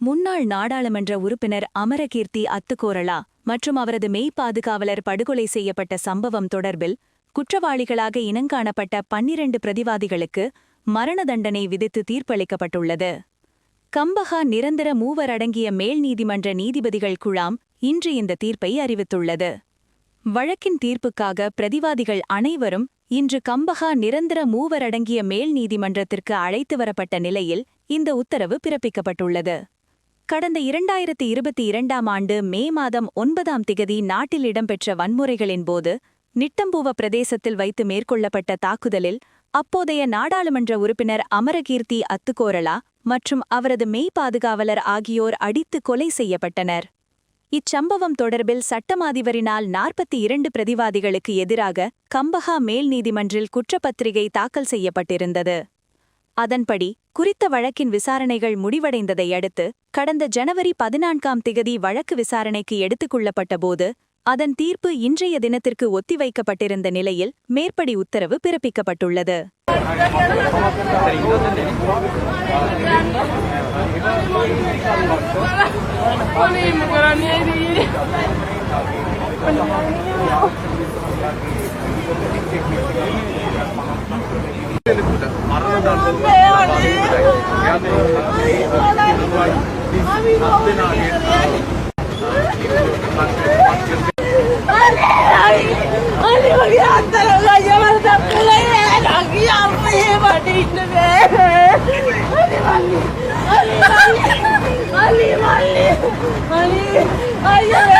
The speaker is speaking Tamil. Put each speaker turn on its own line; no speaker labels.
முன்னாள் நாடாளுமன்ற உறுப்பினர் அமரகீர்த்தி அத்துக்கோரளா மற்றும் அவரது மெய் பாதுகாவலர் படுகொலை செய்யப்பட்ட சம்பவம் தொடர்பில் குற்றவாளிகளாக இனங்காணப்பட்ட 12 பிரதிவாதிகளுக்கு மரண தண்டனை விதித்து தீர்ப்பளிக்கப்பட்டுள்ளது. கம்பஹா நிரந்தர மூவர் அடங்கிய மேல் நீதிமன்ற நீதிபதிகள் குழாம் இன்று இந்த தீர்ப்பை அறிவித்துள்ளது. வழக்கின் தீர்ப்புக்காக பிரதிவாதிகள் அனைவரும் இன்று கம்பஹா நிரந்தர மூவர் அடங்கிய மேல் நீதிமன்றத்திற்கு அழைத்து வரப்பட்ட நிலையில் இந்த உத்தரவு பிறப்பிக்கப்பட்டுள்ளது. கடந்த 2022ஆம் ஆண்டு மே மாதம் 9ஆம் திகதி நாட்டில் இடம்பெற்ற வன்முறைகளின் போது நிட்டம்பூவ பிரதேசத்தில் வைத்து மேற்கொள்ளப்பட்ட தாக்குதலில் அப்போதைய நாடாளுமன்ற உறுப்பினர் அமரகீர்த்தி அத்துக்கோரளா மற்றும் அவரது மெய் பாதுகாவலர் ஆகியோர் அடித்து கொலை செய்யப்பட்டனர். இச்சம்பவம் தொடர்பில் சட்டமாதிபரினால் 42 பிரதிவாதிகளுக்கு எதிராக கம்பஹா மேல் நீதிமன்றில் குற்றப்பத்திரிகை தாக்கல் செய்யப்பட்டிருந்தது. அதன்படி குறித்த வழக்கின் விசாரணைகள் முடிவடைந்ததை அடுத்து கடந்த ஜனவரி 14ஆம் திகதி வழக்கு விசாரணைக்கு எடுத்துக் கொள்ளப்பட்டபோது அதன் தீர்ப்பு இன்றைய தினத்திற்கு ஒத்திவைக்கப்பட்டிருந்த நிலையில் மேற்படி உத்தரவு பிறப்பிக்கப்பட்டுள்ளது.
Ali